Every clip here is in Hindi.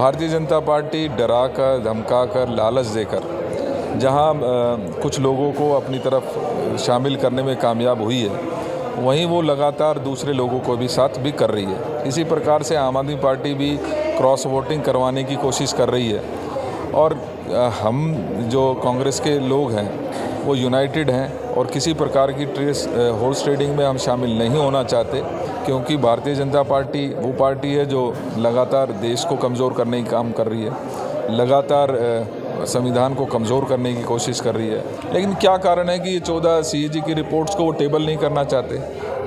भारतीय जनता पार्टी डरा कर, धमका कर, लालच देकर जहां कुछ लोगों को अपनी तरफ शामिल करने में कामयाब हुई है, वहीं वो लगातार दूसरे लोगों को भी साथ भी कर रही है। इसी प्रकार से आम आदमी पार्टी भी क्रॉस वोटिंग करवाने की कोशिश कर रही है और हम जो कांग्रेस के लोग हैं वो यूनाइटेड हैं और किसी प्रकार की हॉर्स ट्रेडिंग में हम शामिल नहीं होना चाहते, क्योंकि भारतीय जनता पार्टी वो पार्टी है जो लगातार देश को कमज़ोर करने की काम कर रही है, लगातार संविधान को कमज़ोर करने की कोशिश कर रही है। लेकिन क्या कारण है कि ये 14 CAG की रिपोर्ट्स को वो टेबल नहीं करना चाहते?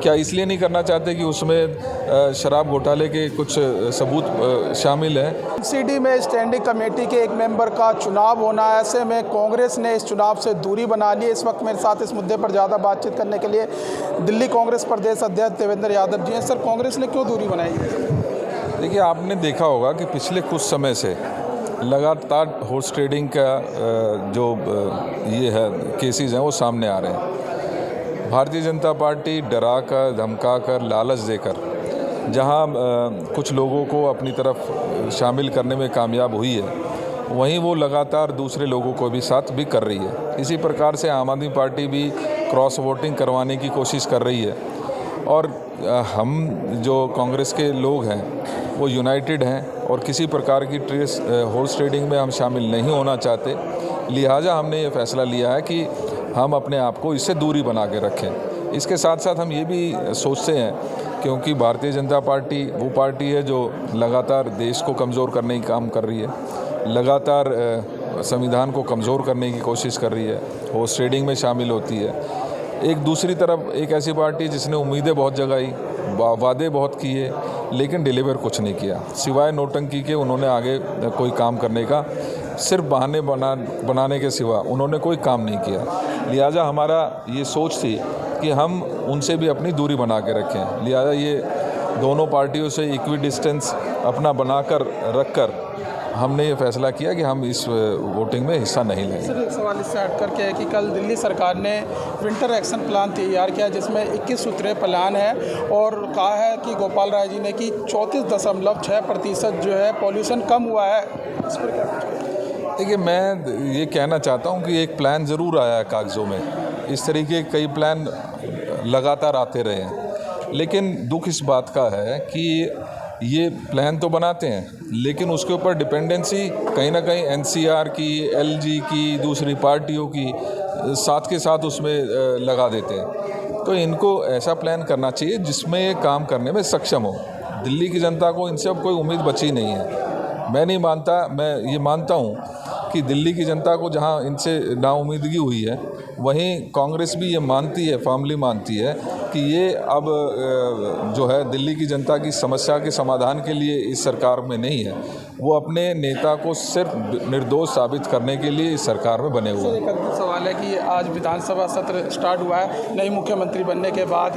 क्या इसलिए नहीं करना चाहते कि उसमें शराब घोटाले के कुछ सबूत शामिल हैं? MCD में स्टैंडिंग कमेटी के एक मेंबर का चुनाव होना है, ऐसे में कांग्रेस ने इस चुनाव से दूरी बना ली। इस वक्त मेरे साथ इस मुद्दे पर ज़्यादा बातचीत करने के लिए दिल्ली कांग्रेस प्रदेश अध्यक्ष देवेंद्र यादव जी हैं। सर, कांग्रेस ने क्यों दूरी बनाई? देखिए, आपने देखा होगा कि पिछले कुछ समय से लगातार हॉर्स ट्रेडिंग का जो ये है केसेस हैं वो सामने आ रहे हैं। भारतीय जनता पार्टी डरा कर, धमका कर, लालच देकर जहां कुछ लोगों को अपनी तरफ शामिल करने में कामयाब हुई है, वहीं वो लगातार दूसरे लोगों को भी साथ भी कर रही है। इसी प्रकार से आम आदमी पार्टी भी क्रॉस वोटिंग करवाने की कोशिश कर रही है और हम जो कांग्रेस के लोग हैं वो यूनाइटेड हैं और किसी प्रकार की हॉर्स ट्रेडिंग में हम शामिल नहीं होना चाहते। लिहाजा हमने ये फैसला लिया है कि हम अपने आप को इससे दूरी बना के रखें। इसके साथ साथ हम ये भी सोचते हैं, क्योंकि भारतीय जनता पार्टी वो पार्टी है जो लगातार देश को कमज़ोर करने की काम कर रही है, लगातार संविधान को कमज़ोर करने की कोशिश कर रही है, हॉर्स ट्रेडिंग में शामिल होती है। एक दूसरी तरफ एक ऐसी पार्टी जिसने उम्मीदें बहुत जगाई, वादे बहुत किए, लेकिन डिलीवर कुछ नहीं किया। सिवाय नोटंकी के उन्होंने आगे कोई काम करने का, सिर्फ बहाने बनाने के सिवा उन्होंने कोई काम नहीं किया। लिहाजा हमारा ये सोच थी कि हम उनसे भी अपनी दूरी बना के रखें। लिहाजा ये दोनों पार्टियों से इक्वी डिस्टेंस अपना बनाकर रखकर हमने ये फैसला किया कि हम इस वोटिंग में हिस्सा नहीं लेंगे। सर, एक सवाल इससे हट करके है कि कल दिल्ली सरकार ने विंटर एक्शन प्लान तैयार किया, जिसमें 21 सूत्रीय प्लान है और कहा है कि गोपाल राय जी ने कि 34.6% जो है पॉल्यूशन कम हुआ है। इस पर क्या? देखिए, मैं ये कहना चाहता हूँ कि एक प्लान ज़रूर आया है कागज़ों में। इस तरीके कई प्लान लगातार आते रहे हैं, लेकिन दुख इस बात का है कि ये प्लान तो बनाते हैं, लेकिन उसके ऊपर डिपेंडेंसी कहीं ना कहीं NCR की, LG की, दूसरी पार्टियों की साथ के साथ उसमें लगा देते हैं। तो इनको ऐसा प्लान करना चाहिए जिसमें ये काम करने में सक्षम हो। दिल्ली की जनता को इनसे अब कोई उम्मीद बची नहीं है। मैं नहीं मानता, मैं ये मानता हूँ कि दिल्ली की जनता को जहाँ इनसे नाउम्मीदगी हुई है, वहीं कांग्रेस भी ये मानती है, फर्मली मानती है कि ये अब जो है दिल्ली की जनता की समस्या के समाधान के लिए इस सरकार में नहीं है। वो अपने नेता को सिर्फ निर्दोष साबित करने के लिए इस सरकार में बने हुए हैं। एक अद्भुत सवाल है कि आज विधानसभा सत्र स्टार्ट हुआ है, नई मुख्यमंत्री बनने के बाद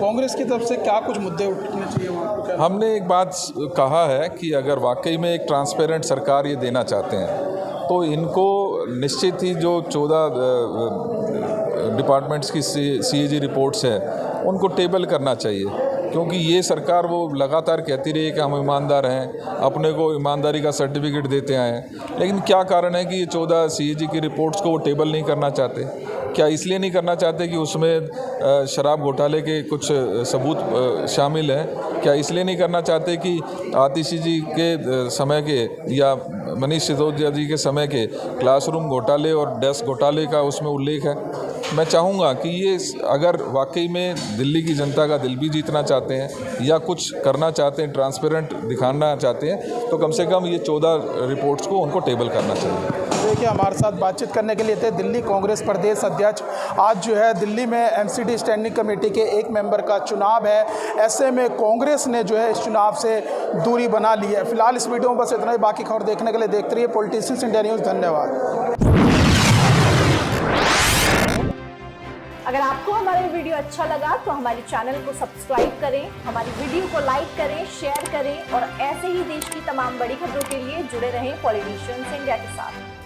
कांग्रेस की तरफ से क्या कुछ मुद्दे उठने चाहिए वहाँ पर? हमने एक बात कहा है कि अगर वाकई में एक ट्रांसपेरेंट सरकार ये देना चाहते हैं तो इनको निश्चित ही जो 14 डिपार्टमेंट्स की CAG रिपोर्ट्स है उनको टेबल करना चाहिए, क्योंकि ये सरकार वो लगातार कहती रही है कि हम ईमानदार हैं, अपने को ईमानदारी का सर्टिफिकेट देते आए हैं। लेकिन क्या कारण है कि ये 14 CAG की रिपोर्ट्स को वो टेबल नहीं करना चाहते? क्या इसलिए नहीं करना चाहते कि उसमें शराब घोटाले के कुछ सबूत शामिल हैं? क्या इसलिए नहीं करना चाहते कि आतिशी जी के समय के या मनीष सिसोदिया जी के समय के क्लासरूम घोटाले और डेस्क घोटाले का उसमें उल्लेख है? मैं चाहूँगा कि ये अगर वाकई में दिल्ली की जनता का दिल भी जीतना चाहते हैं या कुछ करना चाहते हैं, ट्रांसपेरेंट दिखाना चाहते हैं, तो कम से कम ये 14 रिपोर्ट्स को उनको टेबल करना चाहिए। देखिए, हमारे साथ बातचीत करने के लिए थे दिल्ली कांग्रेस प्रदेश अध्यक्ष। आज जो है दिल्ली में MCD स्टैंडिंग कमेटी के एक मेंबर का चुनाव है, ऐसे में कांग्रेस ने जो है इस चुनाव से दूरी बना ली है। फिलहाल इस वीडियो में बस इतना ही। बाकी खबर देखने के लिए देखते रहिए पॉलिटिशियंस इंडिया न्यूज़। धन्यवाद। अगर आपको हमारा वीडियो अच्छा लगा तो हमारे चैनल को सब्सक्राइब करें, हमारी वीडियो को लाइक करें, शेयर करें और ऐसे ही देश की तमाम बड़ी खबरों के लिए जुड़े रहें पॉलिटिशियंस इंडिया के साथ।